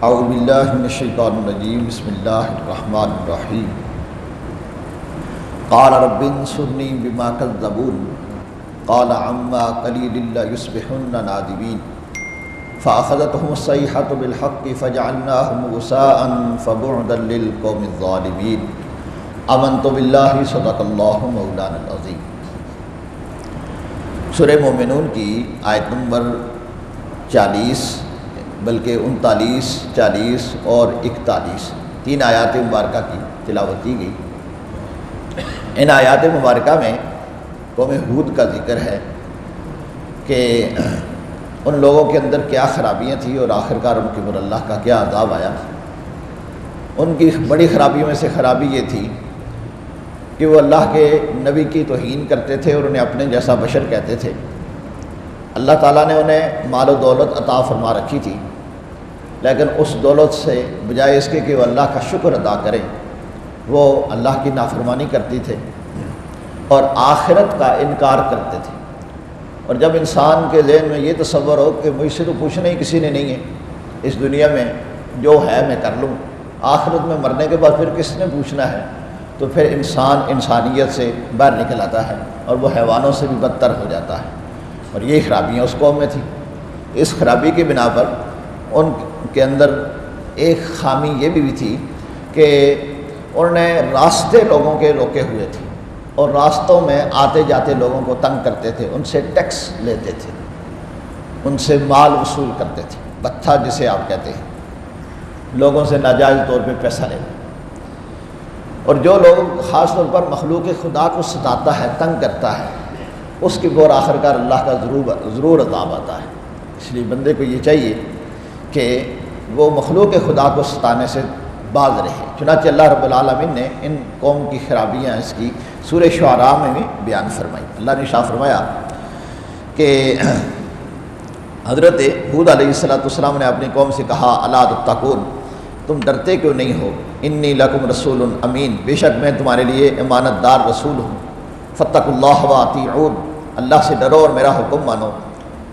اعوذ باللہ من الشیطان الرجیم بسم اللہ الرحمن الرحیم قال رب انصرنی بما کذبون قال عما قلیل لیصبحن نادمین فأخذتهم الصیحة بالحق فجعلناهم غثاء فبعدا للقوم الظالمین آمنت باللہ صدق اللہ مولانا العظیم۔ سورہ مومنون کی آیت نمبر 40 بلکہ 39، 40 اور 41 تین آیات مبارکہ کی تلاوت کی گئی۔ ان آیات مبارکہ میں قوم ہود کا ذکر ہے کہ ان لوگوں کے اندر کیا خرابیاں تھیں اور آخرکار ان کے اوپر اللہ کا کیا عذاب آیا۔ ان کی بڑی خرابیوں میں سے خرابی یہ تھی کہ وہ اللہ کے نبی کی توہین کرتے تھے اور انہیں اپنے جیسا بشر کہتے تھے۔ اللہ تعالیٰ نے انہیں مال و دولت عطا فرما رکھی تھی، لیکن اس دولت سے بجائے اس کے کہ وہ اللہ کا شکر ادا کریں، وہ اللہ کی نافرمانی کرتی تھے اور آخرت کا انکار کرتے تھے۔ اور جب انسان کے ذہن میں یہ تصور ہو کہ مجھ سے تو پوچھنا ہی کسی نے نہیں ہے، اس دنیا میں جو ہے میں کر لوں، آخرت میں مرنے کے بعد پھر کس نے پوچھنا ہے، تو پھر انسان انسانیت سے باہر نکل آتا ہے اور وہ حیوانوں سے بھی بدتر ہو جاتا ہے۔ اور یہ خرابیاں اس قوم میں تھیں۔ اس خرابی کی بنا پر ان کے اندر ایک خامی یہ بھی تھی کہ انہوں نے راستے لوگوں کے روکے ہوئے تھے اور راستوں میں آتے جاتے لوگوں کو تنگ کرتے تھے، ان سے ٹیکس لیتے تھے، ان سے مال وصول کرتے تھے، بتھا جسے آپ کہتے ہیں، لوگوں سے ناجائز طور پہ پیسہ لینا۔ اور جو لوگ خاص طور پر مخلوق خدا کو ستاتا ہے، تنگ کرتا ہے، اس کے بعد آخرکار اللہ کا ضرور عذاب آتا ہے۔ اس لیے بندے کو یہ چاہیے کہ وہ مخلوق خدا کو ستانے سے باز رہے۔ چنانچہ اللہ رب العالمین نے ان قوم کی خرابیاں اس کی سورہ شعراء میں بھی بیان فرمائی۔ اللہ نے ارشاد فرمایا کہ حضرت ہود علیہ السلام نے اپنی قوم سے کہا الا تتقون، تم ڈرتے کیوں نہیں ہو، انی لکم رسول امین، بے شک میں تمہارے لیے امانت دار رسول ہوں، فاتقوا اللہ واطیعون، اللہ سے ڈرو اور میرا حکم مانو،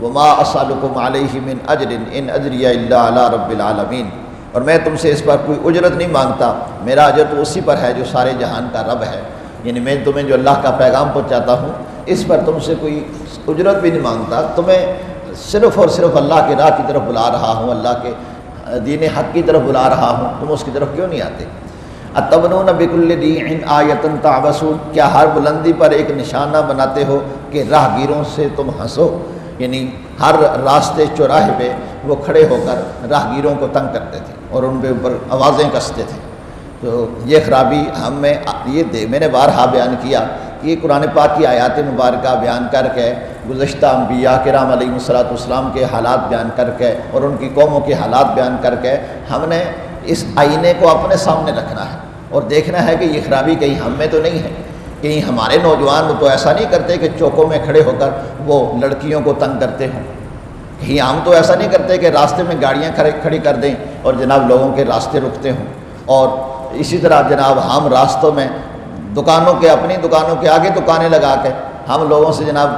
وما اسألکم علیہ من اجر ان اجری الا علی رب العالمین، اور میں تم سے اس پر کوئی اجرت نہیں مانگتا، میرا اجر تو اسی پر ہے جو سارے جہان کا رب ہے، یعنی میں تمہیں جو اللہ کا پیغام پہنچاتا ہوں اس پر تم سے کوئی اجرت بھی نہیں مانگتا، تمہیں صرف اور صرف اللہ کی راہ کی طرف بلا رہا ہوں، اللہ کے دین حق کی طرف بلا رہا ہوں، تم اس کی طرف کیوں نہیں آتے؟ اتبنون بکل ریع آیۃ تعبثون، کیا ہر بلندی پر ایک نشانہ بناتے ہو کہ راہگیروں سے تم ہنسو، یعنی ہر راستے چوراہے پہ وہ کھڑے ہو کر راہگیروں کو تنگ کرتے تھے اور ان پہ اوپر آوازیں کستے تھے۔ تو یہ خرابی میں نے بارہا بیان کیا کہ یہ قرآن پاک کی آیات مبارکہ بیان کر کے گزشتہ انبیاء کرام علیہ السلام کے حالات بیان کر کے اور ان کی قوموں کے حالات بیان کر کے ہم نے اس آئینے کو اپنے سامنے رکھنا ہے اور دیکھنا ہے کہ یہ خرابی کہیں ہم میں تو نہیں ہے، کہیں ہمارے نوجوان تو ایسا نہیں کرتے کہ چوکوں میں کھڑے ہو کر وہ لڑکیوں کو تنگ کرتے ہوں، کہیں ہم تو ایسا نہیں کرتے کہ راستے میں گاڑیاں کھڑی کر دیں اور جناب لوگوں کے راستے رکتے ہوں، اور اسی طرح جناب ہم راستوں میں اپنی دکانوں کے آگے دکانیں لگا کے ہم لوگوں سے جناب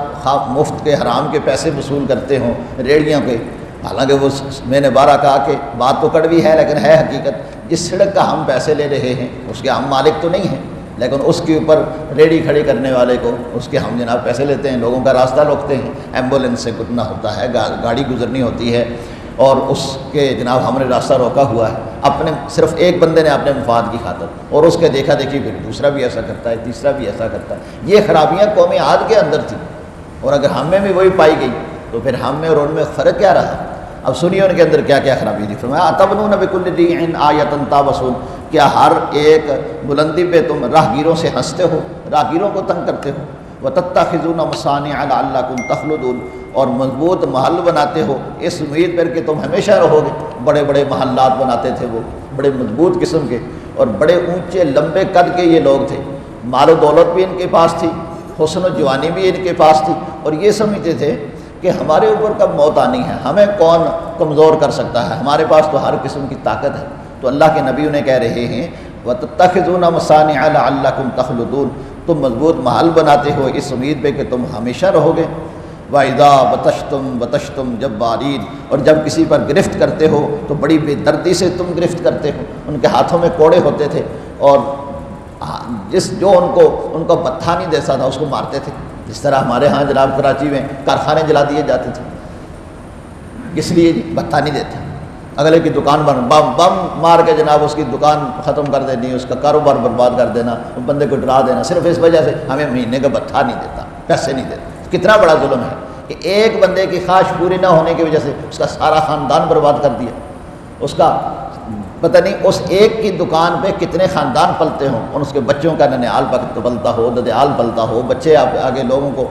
مفت کے حرام کے پیسے وصول کرتے ہوں ریڑھیاں پہ، حالانکہ وہ میں نے بارہ کہا کہ بات تو کڑوی ہے لیکن ہے حقیقت، جس سڑک کا ہم پیسے لے رہے ہیں اس کے ہم مالک تو نہیں ہیں، لیکن اس کے اوپر ریڑھی کھڑی کرنے والے کو اس کے ہم جناب پیسے لیتے ہیں، لوگوں کا راستہ روکتے ہیں، ایمبولینس سے گزرنا ہوتا ہے، گاڑی گزرنی ہوتی ہے اور اس کے جناب ہم نے راستہ روکا ہوا ہے، اپنے صرف ایک بندے نے اپنے مفاد کی خاطر، اور اس کے دیکھا دیکھی پھر دوسرا بھی ایسا کرتا ہے، تیسرا بھی ایسا کرتا ہے۔ یہ خرابیاں قوم عاد کے اندر تھیں، اور اگر ہم میں بھی وہی پائی گئی تو پھر ہم میں اور ان میں فرق کیا رہا؟ اب سنیے ان کے اندر کیا کیا خرابی تھی۔ فرمایا اتبنون بکل ریع آیۃ تعبثون، کیا ہر ایک بلندی پہ تم راہگیروں سے ہنستے ہو، راہگیروں کو تنگ کرتے ہو، وتتخذون مصانع لعلکم تخلدون، اور مضبوط محل بناتے ہو اس امید پر کہ تم ہمیشہ رہو گے۔ بڑے بڑے محلات بناتے تھے وہ، بڑے مضبوط قسم کے اور بڑے اونچے لمبے قد کے یہ لوگ تھے، مال و دولت بھی ان کے پاس تھی، حسن و جوانی بھی ان کے پاس تھی، اور یہ سمجھتے تھے کہ ہمارے اوپر کب موت آنی ہے، ہمیں کون کمزور کر سکتا ہے، ہمارے پاس تو ہر قسم کی طاقت ہے۔ تو اللہ کے نبی انہیں کہہ رہے ہیں وَتَتَّخِذُونَ مَصَانِعَ لَعَلَّكُمْ تَخْلُدُونَ، تم مضبوط محل بناتے ہو اس امید پہ کہ تم ہمیشہ رہو گے۔ وَإِذَا بَطَشْتُمْ بَطَشْتُمْ جَبَّارِينَ، اور جب کسی پر گرفت کرتے ہو تو بڑی بے دردی سے تم گرفت کرتے ہو۔ ان کے ہاتھوں میں کوڑے ہوتے تھے اور جو ان کو بتھا نہیں دیتا تھا اس کو مارتے تھے، جس طرح ہمارے ہاں جناب کراچی میں کارخانے جلا دیے جاتے تھے، اس لیے بتھا نہیں دیتا، اگلے کی دکان پر بم مار کے جناب اس کی دکان ختم کر دینی، اس کا کاروبار برباد کر دینا، بندے کو ڈرا دینا، صرف اس وجہ سے ہمیں مہینے کا بتھا نہیں دیتا، پیسے نہیں دیتا۔ کتنا بڑا ظلم ہے کہ ایک بندے کی خواہش پوری نہ ہونے کی وجہ سے اس کا سارا خاندان برباد کر دیا۔ اس کا پتہ نہیں اس ایک کی دکان پہ کتنے خاندان پلتے ہوں، اور اس کے بچوں کا ننیال پلتا ہو، ددیال پلتا ہو، بچے آگے لوگوں کو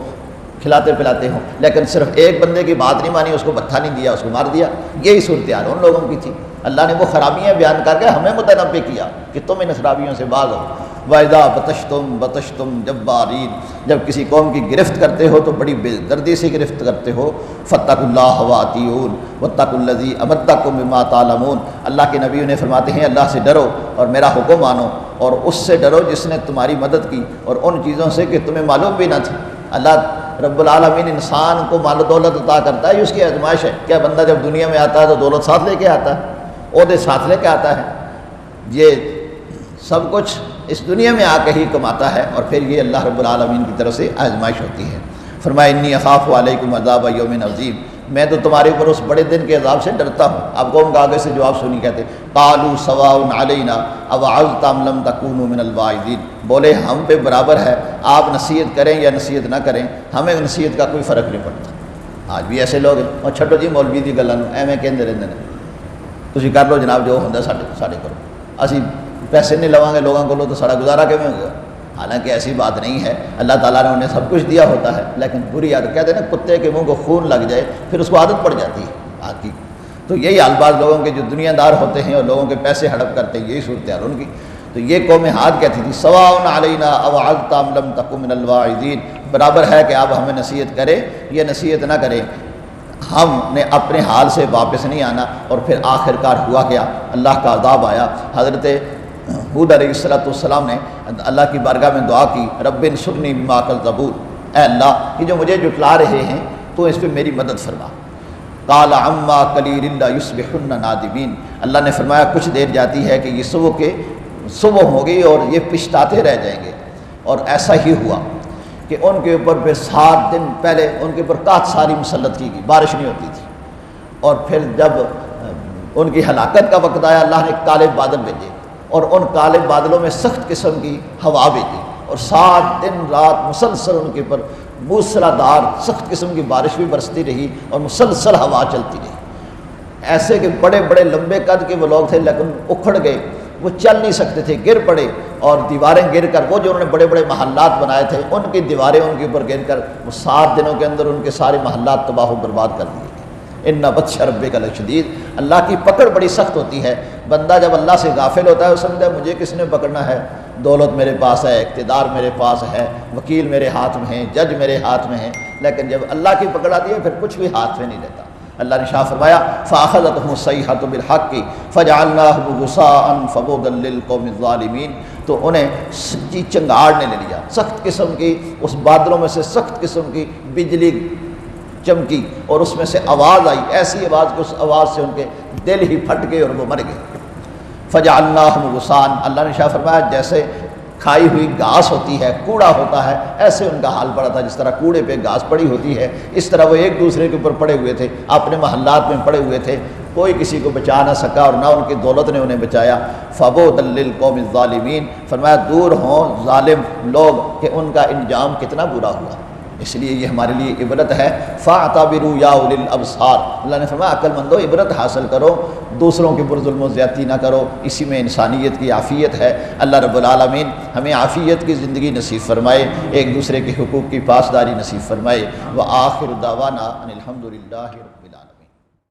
کھلاتے پلاتے ہوں، لیکن صرف ایک بندے کی بات نہیں مانی، اس کو بتھا نہیں دیا، اس کو مار دیا۔ یہی صورتحال ان لوگوں کی تھی۔ اللہ نے وہ خرابیاں بیان کر کے ہمیں متنبہ کیا کہ تم ان خرابیوں سے باز ہو۔ وَإِذَا بَطَشْتُمْ بَطَشْتُمْ جَبَّارِينَ، جب کسی قوم کی گرفت کرتے ہو تو بڑی بے دردی سے گرفت کرتے ہو۔ فَاتَّقُوا اللَّهَ وَأَطِيعُونِ وَاتَّقُوا الَّذِي أَمَدَّكُم بِمَا تَعْلَمُونَ، اللہ کے نبی انہیں فرماتے ہیں اللہ سے ڈرو اور میرا حکم مانو، اور اس سے ڈرو جس نے تمہاری مدد کی اور ان چیزوں سے کہ تمہیں معلوم بھی نہ تھی۔ اللہ رب العالمین انسان کو مال و دولت عطا کرتا ہے، یہ اس کی آزمائش ہے۔ کیا بندہ جب دنیا میں آتا ہے تو دولت ساتھ لے کے آتا ہے، عہدے ساتھ لے کے آتا ہے؟ یہ سب کچھ اس دنیا میں آ کے ہی کماتا ہے، اور پھر یہ اللہ رب العالمین کی طرف سے آزمائش ہوتی ہے۔ فرمایا انی اخاف علیکم عذاب یوم عظیم، میں تو تمہارے اوپر اس بڑے دن کے عذاب سے ڈرتا ہوں۔ آپ قوم کا آگے سے جواب سنی، کہتے قالوا سواء علینا اوعظت ام لم تکونوا من الواعظین، بولے ہم پہ برابر ہے آپ نصیحت کریں یا نصیحت نہ کریں، ہمیں نصیحت کا کوئی فرق نہیں پڑتا۔ آج بھی ایسے لوگ ہیں، اور چھٹو جی مولوی دی گلاں ایویں کہندے رہندے نے، تسی کر لو جناب جو ہوندا ساڈے کرو، اسی پیسے نہیں لواں گے لوگوں کو تو سارا گزارا کیویں ہوگا؟ حالانکہ ایسی بات نہیں ہے، اللہ تعالیٰ نے انہیں سب کچھ دیا ہوتا ہے، لیکن بری عادت، کہتے ہیں نا کتے کے منہ کو خون لگ جائے پھر اس کو عادت پڑ جاتی ہے بات کی۔ تو یہی حال بعض لوگوں کے جو دنیا دار ہوتے ہیں اور لوگوں کے پیسے ہڑپ کرتے ہیں، یہی صورتحال ان کی۔ تو یہ قوم عاد کہتی تھی سواء علینا اوعظت ام لم تکن من الواعظین، برابر ہے کہ آپ ہمیں نصیحت کریں یا نصیحت نہ کریں، ہم نے اپنے حال سے واپس نہیں آنا۔ اور پھر آخر کار ہوا کیا؟ اللہ کا عذاب آیا۔ حضرت ہود علیہ السلام نے اللہ کی بارگاہ میں دعا کی، رب انصرنی بما کذبون، اے اللہ کہ جو مجھے جھٹلا رہے ہیں تو اس پہ میری مدد فرما۔ قال عما قلیل یصبحن نادمین، اللہ نے فرمایا کچھ دیر جاتی ہے کہ یہ صبح ہوگی اور یہ پچھتاتے رہ جائیں گے۔ اور ایسا ہی ہوا کہ ان کے اوپر پھر 7 دن پہلے ان کے اوپر قحط ساری مسلط کی گئی، بارش نہیں ہوتی تھی، اور پھر جب ان کی ہلاکت کا وقت آیا اللہ نے کالے بادل بھیجے، اور ان کالے بادلوں میں سخت قسم کی ہوا بھیجی، اور 7 دن رات مسلسل ان کے اوپر موسلادھار سخت قسم کی بارش بھی برستی رہی اور مسلسل ہوا چلتی رہی۔ ایسے کہ بڑے بڑے لمبے قد کے وہ لوگ تھے لیکن اکھڑ گئے، وہ چل نہیں سکتے تھے، گر پڑے، اور دیواریں گر کر وہ جو انہوں نے بڑے بڑے محلات بنائے تھے ان کی دیواریں ان کے اوپر گر کر وہ 7 دنوں کے اندر ان کے سارے محلات تباہ و برباد کر دیے۔ ان بطش ربک لشدید، اللہ کی پکڑ بڑی سخت ہوتی ہے۔ بندہ جب اللہ سے غافل ہوتا ہے وہ سمجھتا ہے مجھے کس نے پکڑنا ہے، دولت میرے پاس ہے، اقتدار میرے پاس ہے، وکیل میرے ہاتھ میں ہیں، جج میرے ہاتھ میں ہیں، لیکن جب اللہ کی پکڑ آتی ہے پھر کچھ بھی ہاتھ میں نہیں لیتا۔ اللہ نے شاہ فرمایا فَأَخَذَتْهُمُ الصَّيْحَةُ بِالْحَقِّ فَجَعَلْنَاهُمْ غُثَاءً فَبُعْدًا لِلْقَوْمِ الظَّالِمِينَ، تو انہیں سچی چنگاڑ نے لے لیا، سخت قسم کی اس بادلوں میں سے سخت قسم کی بجلی چمکی اور اس میں سے آواز آئی، ایسی آواز کہ اس آواز سے ان کے دل ہی پھٹ گئے اور وہ مر گئے۔ فَجَعَلْنَاهُمْ غُثَاءً، اللہ نے شاہ فرمایا جیسے کھائی ہوئی گھاس ہوتی ہے، کوڑا ہوتا ہے، ایسے ان کا حال پڑا تھا جس طرح کوڑے پہ گھاس پڑی ہوتی ہے، اس طرح وہ ایک دوسرے کے اوپر پڑے ہوئے تھے، اپنے محلات میں پڑے ہوئے تھے، کوئی کسی کو بچا نہ سکا اور نہ ان کی دولت نے انہیں بچایا۔ فَبُعْدًا لِلْقَوْمِ الظَّالِمِينَ، فرمایا دور ہوں ظالم لوگ کہ ان کا انجام کتنا برا ہوا۔ اس لیے یہ ہمارے لیے عبرت ہے۔ فَاعْتَبِرُوا يَا أُولِي الْأَبْصَارِ، اللہ نے فرمایا عقل مندو عبرت حاصل کرو، دوسروں کے اوپر ظلم و زیادتی نہ کرو، اسی میں انسانیت کی عافیت ہے۔ اللہ رب العالمین ہمیں عافیت کی زندگی نصیب فرمائے، ایک دوسرے کے حقوق کی پاسداری نصیب فرمائے۔ وآخر دعوانا ان الحمد للہ رب العالمین۔